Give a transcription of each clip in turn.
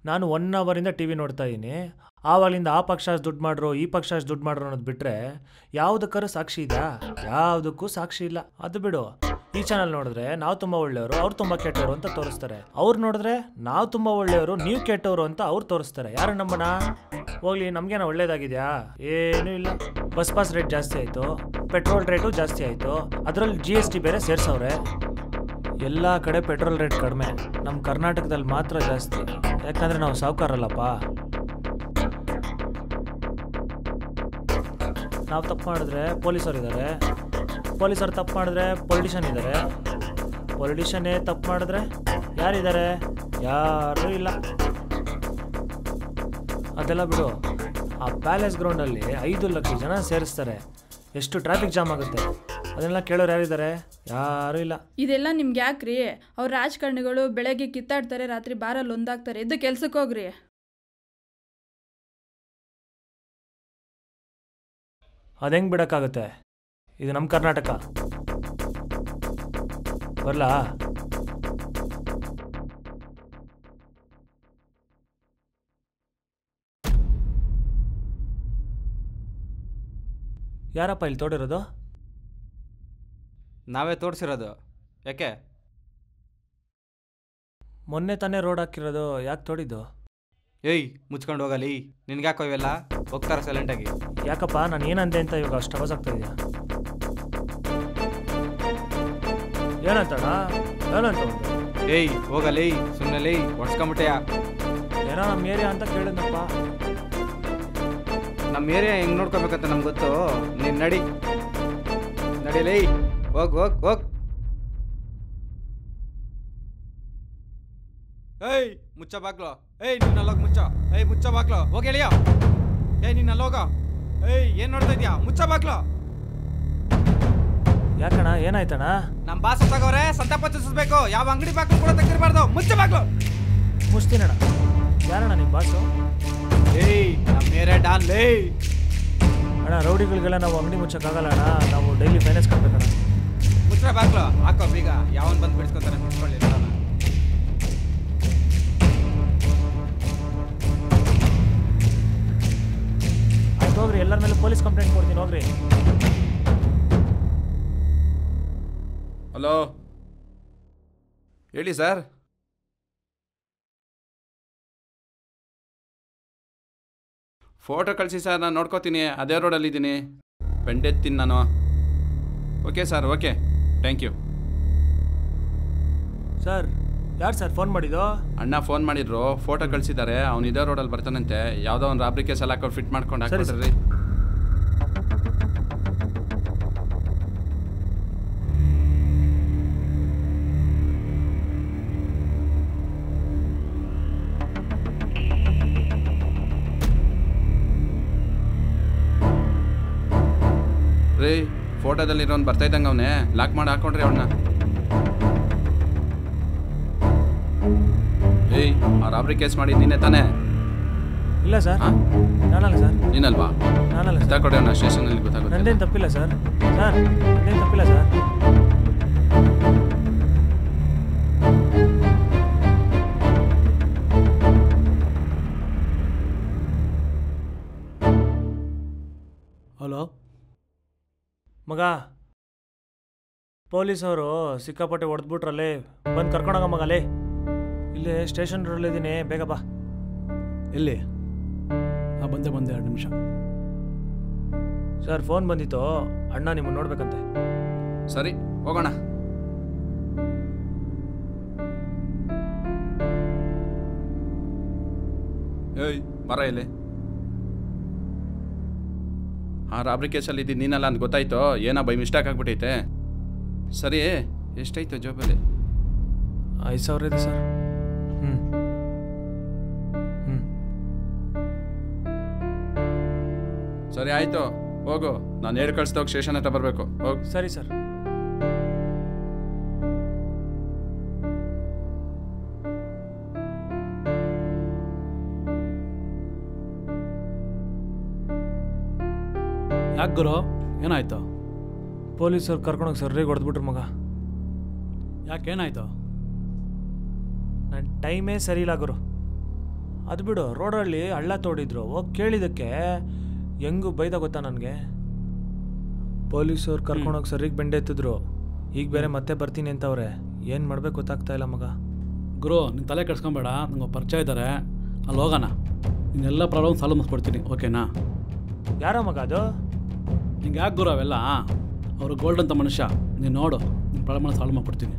ನಾನು 1 ಅವರಿಂದ T V ನೋಡ್ತಾ ಇದ್ದೀನಿ. ಆವಾಗಲಿಂದ ಆ ಪಕ್ಷ ಅಷ್ಟು ದುಡ್ಡು ಮಾಡ್ರು, ಈ ಪಕ್ಷ ಅಷ್ಟು ದುಡ್ಡು ಮಾಡ್ರು ಅನ್ನೋದು ಬಿಟ್ಟರೆ ಯಾವುದಕ್ಕಾರು ಸಾಕ್ಷಿ ಇದೆಯಾ? ಯಾವುದಕ್ಕೂ ಸಾಕ್ಷಿ ಇಲ್ಲ. ಅದು ಬಿಡು, ಈ ಚಾನಲ್ ನೋಡಿದ್ರೆ ನಾವು ತುಂಬ ಒಳ್ಳೆಯವರು, ಅವ್ರು ತುಂಬ ಕೆಟ್ಟವರು ಅಂತ ತೋರಿಸ್ತಾರೆ. ಅವ್ರು ನೋಡಿದ್ರೆ ನಾವು ತುಂಬ ಒಳ್ಳೆಯವರು, ನೀವು ಕೆಟ್ಟವರು ಅಂತ ಅವ್ರು ತೋರಿಸ್ತಾರೆ. ಯಾರು ನಂಬಣ? ಹೋಗ್ಲಿ, ನಮಗೇನೋ ಒಳ್ಳೇದಾಗಿದೆಯಾ? ಏನೂ ಇಲ್ಲ. ಬಸ್ ರೇಟ್ ಜಾಸ್ತಿ ಆಯಿತು, ಪೆಟ್ರೋಲ್ ರೇಟು ಜಾಸ್ತಿ ಆಯಿತು, ಅದರಲ್ಲಿ GST ಬೇರೆ ಸೇರಿಸವ್ರೆ. ಎಲ್ಲ ಕಡೆ ಪೆಟ್ರೋಲ್ ರೇಟ್ ಕಡಿಮೆ, ನಮ್ಮ ಕರ್ನಾಟಕದಲ್ಲಿ ಮಾತ್ರ ಜಾಸ್ತಿ. ಯಾಕಂದರೆ ನಾವು ಸಾವುಕಾರಲ್ಲಪ್ಪ. ನಾವು ತಪ್ಪು ಮಾಡಿದ್ರೆ ಪೊಲೀಸರು ಇದ್ದಾರೆ, ಪೊಲೀಸರು ತಪ್ಪು ಮಾಡಿದ್ರೆ ಪೊಲಿಟಿಷನ್ ಇದ್ದಾರೆ, ಪೊಲಿಟಿಷನ್ನೇ ತಪ್ಪು ಮಾಡಿದ್ರೆ ಯಾರಿದ್ದಾರೆ? ಯಾರೂ ಇಲ್ಲ. ಅದೆಲ್ಲ ಬಿಡು. ಆ ಪ್ಯಾಲೇಸ್ ಗ್ರೌಂಡಲ್ಲಿ 5 ಲಕ್ಷ ಜನ ಸೇರಿಸ್ತಾರೆ, ಎಷ್ಟು ಟ್ರಾಫಿಕ್ ಜಾಮ್ ಆಗುತ್ತೆ. ಅದನ್ನೆಲ್ಲ ಕೇಳೋರು ಯಾರಿದ್ದಾರೆ? ಯಾರೂ ಇಲ್ಲ. ಇದೆಲ್ಲ ನಿಮ್ಗೆ ಯಾಕ್ರಿ? ಅವ್ರ ರಾಜಕಾರಣಿಗಳು ಬೆಳಗ್ಗೆ ಕಿತ್ತಾಡ್ತಾರೆ, ರಾತ್ರಿ ಬಾರಲ್ಲಿ ಒಂದಾಗ್ತಾರೆ. ಎದ್ದು ಕೆಲ್ಸಕ್ಕೆ ಹೋಗ್ರಿ. ಅದೆಂಗೆ ಬಿಡೋಕ್ಕಾಗುತ್ತೆ? ಇದು ನಮ್ಮ ಕರ್ನಾಟಕ. ಬರಲಾ? ಯಾರಪ್ಪ ಇಲ್ಲಿ ತೋಡಿರೋದು? ನಾವೇ ತೋರಿಸಿರೋದು. ಯಾಕೆ? ಮೊನ್ನೆ ತಾನೇ ರೋಡ್ ಹಾಕಿರೋದು, ಯಾಕೆ ತೋಡಿದ್ದು? ಏಯ್, ಮುಚ್ಕೊಂಡು ಹೋಗಲಿ. ನಿನ್ಗ್ಯಾಕೋ ಇವೆಲ್ಲ? ಹೋಗ್ತಾರ ಸೈಲೆಂಟಾಗಿ. ಯಾಕಪ್ಪ, ನಾನು ಏನಂದೆ ಅಂತ ಇವಾಗ ಅಷ್ಟು ಅವಸ್ ಆಗ್ತಾ ಇದೆಯಾ? ಏನಂತಣ್ಣ? ಏನಂತ? ಏಯ್ ಹೋಗಲಿ, ಸುಮ್ಮನೆ ಒಡ್ಸ್ಕೊಂಬಿಟ್ಟೆಯ? ಏನೋ ನಮ್ಮ ಏರಿಯಾ ಅಂತ ಕೇಳಿದ್ನಪ್ಪ. ನಮ್ಮ ಏರಿಯಾ ಹೆಂಗೆ ನೋಡ್ಕೋಬೇಕಂತ ನಮ್ಗೆ ಗೊತ್ತು. ನೀನು ನಡಿಲೇ. ಹೋಗ್. ಏಯ್ ಮುಚ್ಚ ಬಾಗ್ಲು. ಏಯ್ ನೀನು ಅಲ್ಲೋಗ ಮುಚ್ಚ. ಏಯ್ ಮುಚ್ಚ ಬಾಗ್ಲು. ಹೋಗಿ ಹೇಳಿಯ. ಏಯ್ ನೀನು ಅಲ್ಲೋಗ. ಏಯ್ ಏನು ನೋಡ್ತಾ ಇದೀಯಾ? ಮುಚ್ಚ ಬಾಗ್ಲು. ಯಾಕಣ್ಣ, ಏನಾಯ್ತಣ್ಣ? ನಮ್ಮ ಬಾಸ್ ತಗೋರೆ, ಸಂತಾಪ ಸೂಚಿಸ್ಬೇಕು. ಯಾವ ಅಂಗಡಿ ಬಾಗ್ಲು ಕೂಡ ತೆಗ್ದಿರಬಾರ್ದು. ಮುಚ್ಚ ಬಾಗ್ಲು. ಮುಚ್ತೀನಣ್ಣ. ಯಾರಣ್ಣ ನಿಮ್ಮ ಬಾಸು? ಏಯ್ ನಮ್ಮ ಏರಿಯಾ ಡಾನ್ ಲೇ. ಅಣ್ಣ, ರೌಡಿಗಳಿಗೆಲ್ಲ ನಾವು ಅಂಗಡಿ ಮುಚ್ಚಕ್ಕಾಗಲ್ಲ ಅಣ್ಣ, ನಾವು ಡೈಲಿ ಫೈನಾನ್ಸ್ ಕಟ್ಬೇಕಣ್ಣ. ಮುಚ್ಚ ಬಾಗ್ಲು. ಹಾಕೋ ಬೀಗ. ಯಾವನ್ ಬಂದು ಬಿಡಿಸ್ಕೊತಾರೆ ಮುಚ್ಕೊಳ್ಳಿ. ಆಯ್ತು ಹೋಗ್ರಿ, ಎಲ್ಲರ ಮೇಲೆ ಪೊಲೀಸ್ ಕಂಪ್ಲೇಂಟ್ ಕೊಡ್ತೀನಿ. ಹೋಗ್ರಿ. ಹಲೋ, ಹೇಳಿ ಸರ್. ಫೋಟೋ ಕಳಿಸಿ ಸರ್, ನಾನು ನೋಡ್ಕೋತೀನಿ. ಅದೇ ರೋಡಲ್ಲಿದ್ದೀನಿ, ಬೆಂಡೆತ್ತೀನಿ ನಾನು. Okay sir, okay, thank you. Sir, ಯಾರು ಸರ್ ಫೋನ್ ಮಾಡಿದ್ದು? ಅಣ್ಣ ಫೋನ್ ಮಾಡಿದ್ರು, ಫೋಟೋ ಕಳಿಸಿದ್ದಾರೆ. ಅವ್ನು ಇದೇ ರೋಡಲ್ಲಿ ಬರ್ತಾನಂತೆ. ಯಾವುದೋ ಒಂದು ರಾಬ್ರಿ ಕೇಸಲ್ಲಿ ಹಾಕೊಂಡು ಫಿಟ್ ಮಾಡ್ಕೊಂಡು ಹಾಕ್ಬಿಟ್ರಿ. ರೀ, ಫೋಟೋದಲ್ಲಿರೋನು ಬರ್ತಾ ಇದ್ದಂಗೆ ಅವನೇ. ಲಾಕ್ ಮಾಡಿ ಹಾಕೊಂಡ್ರಿ ಅವನ್ನ. ಏಯ್, ಆ ರಾಬ್ರಿ ಕೇಸ್ ಮಾಡಿ ನೀನೇ ತಾನೇ? ಇಲ್ಲ ಸರ್, ನಾನಲ್ಲ ಸರ್. ನೀನಲ್ವಾ? ನಾನಲ್ಲ. ತಗೊಳ್ಳಿ ಅವನ್ನ ಸ್ಟೇಷನಲ್ಲಿ ಗೊತ್ತಾಗುತ್ತೆ. ನಂದೇನು ತಪ್ಪಿಲ್ಲ ಸರ್. ಸರ್, ನಂದೇನು ತಪ್ಪಿಲ್ಲ ಸರ್. ಹಲೋ ಮಗ, ಪೊಲೀಸವರು ಸಿಕ್ಕಾಪಟ್ಟೆ ಹೊಡೆದ್ಬಿಟ್ರಲ್ಲಿ. ಬಂದು ಕರ್ಕೊಂಡೋಗ ಮಗಲೇ. ಇಲ್ಲೇ ಸ್ಟೇಷನ್ ರೋಡಲ್ಲಿದ್ದೀನಿ, ಬೇಗ ಬಾ. ಎಲ್ಲಿ? ಬಂದೆ 2 ನಿಮಿಷ. ಸರ್, ಫೋನ್ ಬಂದಿತ್ತು, ಅಣ್ಣ ನಿಮ್ಮನ್ನು ನೋಡ್ಬೇಕಂತೆ. ಸರಿ, ಹೋಗೋಣ. ಏಯ್ ಬರ ಇಲ್ಲಿ. ಆ ರಾಬ್ರಿ ಕೇಸಲ್ಲಿ ಇದ್ದೀನಿ ನೀನಲ್ಲ ಅಂತ ಗೊತ್ತಾಯ್ತು. ಏನೋ ಬೈ ಮಿಸ್ಟೇಕ್ ಆಗ್ಬಿಟ್ಟೈತೆ. ಸರಿ, ಎಷ್ಟಾಯ್ತು ಜಾಬಲ್ಲಿ? 5,000 ಇದೆ ಸರ್. ಸರಿ ಆಯಿತು, ಹೋಗು. ನಾನು ಹೇಳಿ ಕಳಿಸ್ದೋಗಿ ಸ್ಟೇಷನ್ ಹತ್ರ ಬರಬೇಕು. ಹೋಗು. ಸರಿ ಸರ್. ಯಾಕೆ ಗುರು, ಏನಾಯ್ತು? ಪೊಲೀಸರು ಕರ್ಕೊಂಡೋಗಿ ಸರ್ರಿಗೆ ಹೊಡೆದ್ಬಿಟ್ರು ಮಗ. ಯಾಕೇನಾಯ್ತು? ನನ್ನ ಟೈಮೇ ಸರಿ ಇಲ್ಲ ಗುರು. ಅದು ಬಿಡು, ರೋಡಲ್ಲಿ ಹಳ್ಳ ತೋಡಿದ್ರು, ಹೋಗಿ ಕೇಳಿದ್ದಕ್ಕೆ ಹೆಂಗೂ ಬೈದ ಗೊತ್ತಾ ನನಗೆ. ಪೊಲೀಸವ್ರು ಕರ್ಕೊಂಡೋಗಿ ಸರಿಗೆ ಬೆಂಡೆತ್ತಿದ್ರು. ಈಗ ಬೇರೆ ಮತ್ತೆ ಬರ್ತೀನಿ ಅಂತವ್ರೆ. ಏನು ಮಾಡ್ಬೇಕು ಗೊತ್ತಾಗ್ತಾ ಇಲ್ಲ ಮಗ. ಗುರು ನೀನು ತಲೆ ಕೆಡ್ಸ್ಕೊಬೇಡ, ನಂಗೆ ಪರಿಚಯ ಇದ್ದಾರೆ, ಅಲ್ಲಿ ಹೋಗೋಣ. ನೀನೆಲ್ಲ ಪ್ರಾಬ್ಲಮ್ ಸಾಲ್ವ್ ಮಾಡಿಸ್ಕೊಡ್ತೀನಿ, ಓಕೆನಾ? ಯಾರೋ ಮಗ ಅದು? ನಿಂಗೆ ಯಾಕೆ ಗುರು ಅವೆಲ್ಲ? ಅವರು ಗೋಲ್ಡ್ ಅಂತ ಮನುಷ್ಯ, ನೀನು ನೋಡು, ನಿನ್ನ ಪ್ರಾಬ್ಲಮ್ನ ಸಾಲ್ವ್ ಮಾಡಿಕೊಡ್ತೀನಿ.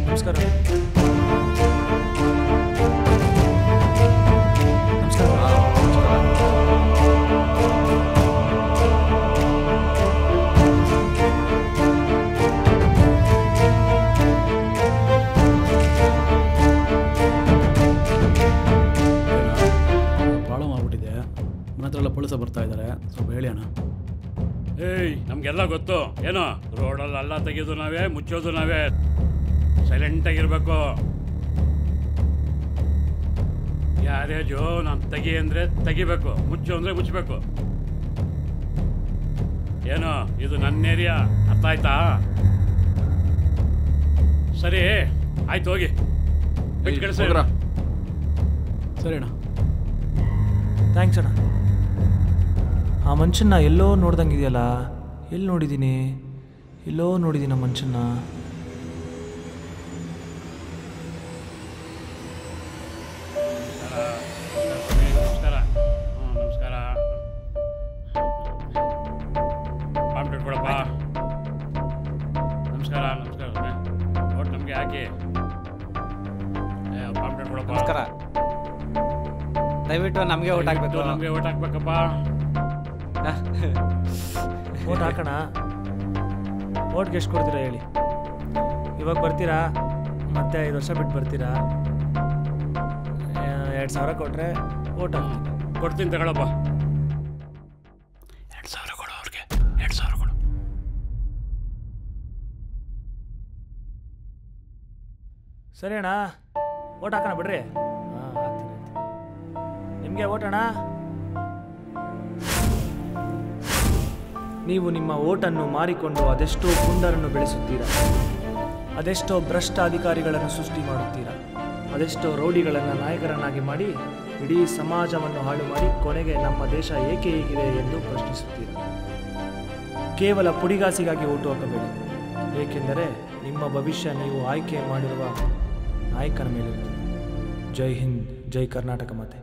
ನಮಸ್ಕಾರ. ಪ್ರಾಬ್ಲಮ್ ಆಗ್ಬಿಟ್ಟಿದೆ, ಮನೆ ಹತ್ರ ಎಲ್ಲ ಪೊಲೀಸ ಬರ್ತಾ ಇದ್ದಾರೆ, ಸ್ವಲ್ಪ ಹೇಳಿ ಅಣ್ಣ. ಏಯ್ ನಮಗೆಲ್ಲ ಗೊತ್ತು. ಏನೋ ರೋಡಲ್ಲಿ ಅಲ್ಲ ತೆಗೆಯೋದು ನಾವೇ, ಮುಚ್ಚೋದು ನಾವೇ. ಸೈಲೆಂಟಾಗಿರ್ಬೇಕು. ಗ್ಯಾರೇಜು ನಾನು ತೆಗಿ ಅಂದರೆ ತೆಗಿಬೇಕು, ಮುಚ್ಚು ಅಂದರೆ ಮುಚ್ಚಬೇಕು. ಏನೋ ಇದು ನನ್ನ ಏರಿಯಾ, ಅರ್ಥ ಆಯ್ತಾ? ಸರಿ ಆಯ್ತು, ಹೋಗಿ ಬಿಟ್ಟು ಕಳಿಸಿ. ಸರಿ ಅಣ್ಣ. ಥ್ಯಾಂಕ್ಸ್ ಅಣ್ಣ. ಆ ಮನುಷ್ಯನ ಎಲ್ಲೋ ನೋಡ್ದಂಗಿದೆಯಲ್ಲ, ಎಲ್ಲಿ ನೋಡಿದ್ದೀನಿ? ಎಲ್ಲೋ ನೋಡಿದ್ದೀನಿ ಆ ಮನುಷ್ಯನ. ನಮಸ್ಕಾರ. ನಮಸ್ಕಾರ. ಪಾಂಪ್ಲೆಟ್ ಕೊಡಪ್ಪ. ನಮಸ್ಕಾರ. ನಮಸ್ಕಾರ. ಓಟ್ ನಮಗೆ ಹಾಕಿ. ಪಾಂಪ್ಲೆಟ್ ಕೊಡಪ್ಪ. ನಮಸ್ಕಾರ. ದಯವಿಟ್ಟು ನಮಗೆ ಓಟ್ ಹಾಕ್ಬೇಕು. ನಮಗೆ ಓಟ್ ಹಾಕ್ಬೇಕಪ್ಪ. ಓಟ್ ಹಾಕೋಣ. ಓಟ್ಗೆ ಎಷ್ಟು ಕೊಡ್ತೀರಾ ಹೇಳಿ? ಇವಾಗ ಬರ್ತೀರಾ, ಮತ್ತೆ 5 ವರ್ಷ ಬಿಟ್ಟು ಬರ್ತೀರಾ? 2,000 ಕೊಟ್ಟರೆ ಓಟ್ ಹಾಕ್ತೀನಿ. ಕೊಡ್ತೀನಿ ತಗೊಳಪ್ಪ. 2,000 ಕೊಡು ಅವ್ರಿಗೆ. 2,000 ಕೊಡು. ಸರಿ ಅಣ್ಣ, ಓಟ್ ಹಾಕೋಣ ಬಿಡ್ರಿ. ಹಾಂ ಹಾಕ್ತೀನಿ. ನಿಮಗೆ ಓಟ್ ಅಣ್ಣ. ನೀವು ನಿಮ್ಮ ಓಟನ್ನು ಮಾರಿಕೊಂಡು ಅದೆಷ್ಟೋ ಪುಂಡರನ್ನು ಬೆಳೆಸುತ್ತೀರಾ, ಅದೆಷ್ಟೋ ಭ್ರಷ್ಟ ಅಧಿಕಾರಿಗಳನ್ನು ಸೃಷ್ಟಿ ಮಾಡುತ್ತೀರಾ, ಅದೆಷ್ಟೋ ರೌಡಿಗಳನ್ನು ನಾಯಕರನ್ನಾಗಿ ಮಾಡಿ ಇಡೀ ಸಮಾಜವನ್ನು ಹಾಳು ಮಾಡಿ ಕೊನೆಗೆ ನಮ್ಮ ದೇಶ ಏಕೆ ಹೀಗಿದೆ ಎಂದು ಪ್ರಶ್ನಿಸುತ್ತೀರಾ. ಕೇವಲ ಪುಡಿಗಾಸಿಗಾಗಿ ಓಟು ಹಾಕಬೇಡಿ, ಏಕೆಂದರೆ ನಿಮ್ಮ ಭವಿಷ್ಯ ನೀವು ಆಯ್ಕೆ ಮಾಡಿರುವ ನಾಯಕನ ಮೇಲಿರುತ್ತದೆ. ಜೈ ಹಿಂದ್, ಜೈ ಕರ್ನಾಟಕ ಮಾತೆ.